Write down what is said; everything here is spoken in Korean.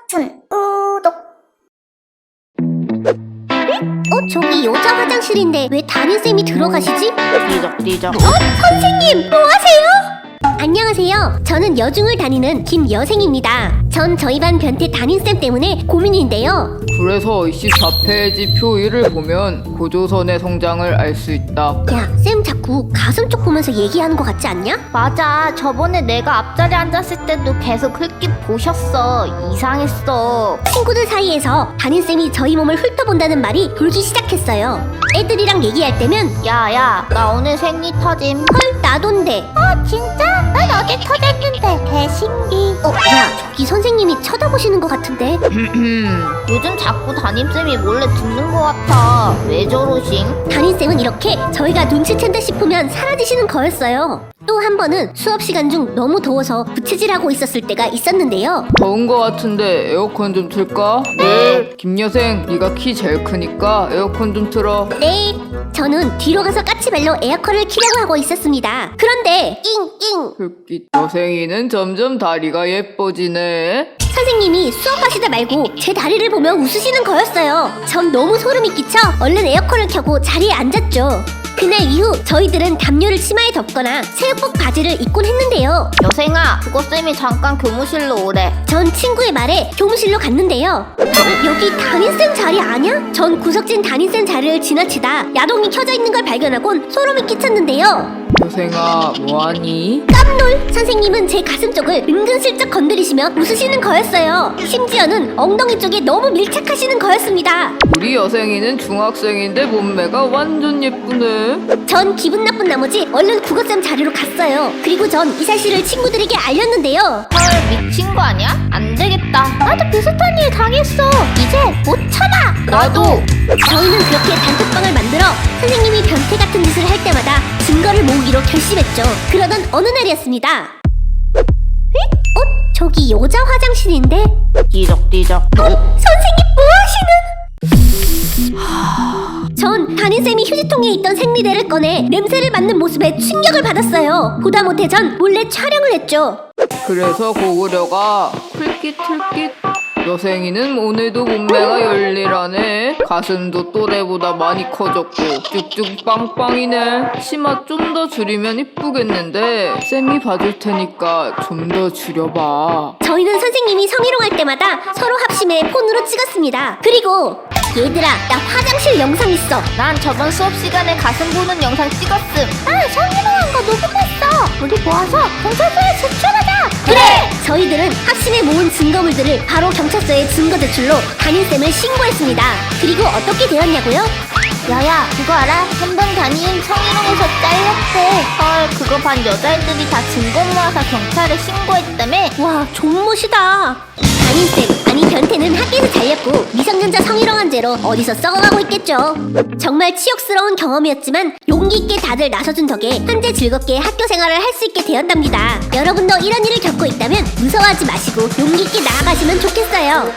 춘 우독. 저기 여자 화장실인데 왜 담임쌤이 들어가시지? 띠적. 선생님, 뭐하세요? 안녕하세요. 저는 여중을 다니는 김여생입니다. 전 저희 반 변태 담임쌤 때문에 고민인데요. 그래서 24페이지 표 1을 보면 고조선의 성장을 알 수 있다. 야, 쌤 자꾸 가슴 쪽 보면서 얘기하는 것 같지 않냐? 맞아. 저번에 내가 앞자리 앉았을 때도 계속 흙깃 보셨어. 이상했어. 친구들 사이에서 담임쌤이 저희 몸을 훑어본다는 말이 돌기 시작했어요. 애들이랑 얘기할 때면 야야, 나 오늘 생리 터짐. 헐, 나돈데. 진짜? 난 어제 터졌는데. 개신기. 야, 저기 선생님이 쳐다보시는 것 같은데. 요즘 자꾸 담임쌤이 몰래 듣는 것 같아. 왜 저러싱? 담임쌤은 이렇게 저희가 눈치챈다 싶으면 사라지시는 거였어요. 또 한 번은 수업 시간 중 너무 더워서 부채질하고 있었을 때가 있었는데요. 더운 거 같은데 에어컨 좀 틀까? 네. 김여생, 네가 키 제일 크니까 에어컨 좀 틀어. 네, 저는 뒤로 가서 까치발로 에어컨을 키려고 하고 있었습니다. 그런데 낑낑! 흙깃 여생이는 점점 다리가 예뻐지네. 선생님이 수업하시다 말고 제 다리를 보며 웃으시는 거였어요. 전 너무 소름이 끼쳐 얼른 에어컨을 켜고 자리에 앉았죠. 그날 이후 저희들은 담요를 치마에 덮거나 체육복 바지를 입곤 했는데요. 여생아, 그거 쌤이 잠깐 교무실로 오래. 전 친구의 말에 교무실로 갔는데요. 여기 담임쌤 자리 아냐? 전 구석진 담임쌤 자리를 지나치다 야동이 켜져 있는 걸 발견하곤 소름이 끼쳤는데요. 여생아, 뭐하니? 깜놀! 선생님은 제 가슴 쪽을 은근슬쩍 건드리시며 웃으시는 거였어요. 심지어는 엉덩이 쪽에 너무 밀착하시는 거였습니다. 우리 여생이는 중학생인데 몸매가 완전 예쁘네. 전 기분 나쁜 나머지 얼른 국어쌤 자리로 갔어요. 그리고 전 이 사실을 친구들에게 알렸는데요. 헐, 미친 거 아니야? 안 되겠다. 나도 비슷한 일 당했어. 이제 못 참아. 나도. 저희는 그렇게 단톡방을 만들어 선생님이 변태 같은 짓을 할 때마다 증거를 모으기로 결심했죠. 그러던 어느 날이었습니다. 저기 여자 화장실인데? 띠적. 선생님 뭐하시는? 전 담임쌤이 휴지통에 있던 생리대를 꺼내 냄새를 맡는 모습에 충격을 받았어요. 보다 못해 전 몰래 촬영을 했죠. 그래서 고구려가 쿨깃 여생이는 오늘도 몸매가 열일하네. 가슴도 또래보다 많이 커졌고 쭉쭉 빵빵이네. 치마 좀 더 줄이면 이쁘겠는데 쌤이 봐줄 테니까 좀 더 줄여봐. 저희는 선생님이 성희롱할 때마다 서로 합심해 폰으로 찍었습니다. 그리고 얘들아, 나 화장실 영상 있어. 난 저번 수업 시간에 가슴 보는 영상 찍었음. 성희롱한 거 녹음했어. 우리 모아서 경찰서에 제출하자. 그래! 저희들은 합심해 모은 증거물들을 바로 경찰서에 증거 제출로 담임쌤을 신고했습니다. 그리고 어떻게 되었냐고요? 야야, 그거 알아? 한 번 담임 성희롱해서 잘렸대. 헐, 그거 반 여자애들이 다 증거 모아서 경찰에 신고했다며? 와, 존멋이다. 담임쌤, 아니 변태는 학교에서 잘렸고 미성년자 성희롱한 죄로 어디서 썩어가고 있겠죠. 정말 치욕스러운 경험이었지만 용기 있게 다들 나서준 덕에 현재 즐겁게 학교 생활을 할 수 있게 되었답니다. 여러분도 이런 일을 겪고 있다면 무서워하지 마시고 용기 있게 나아가시면 좋겠어요.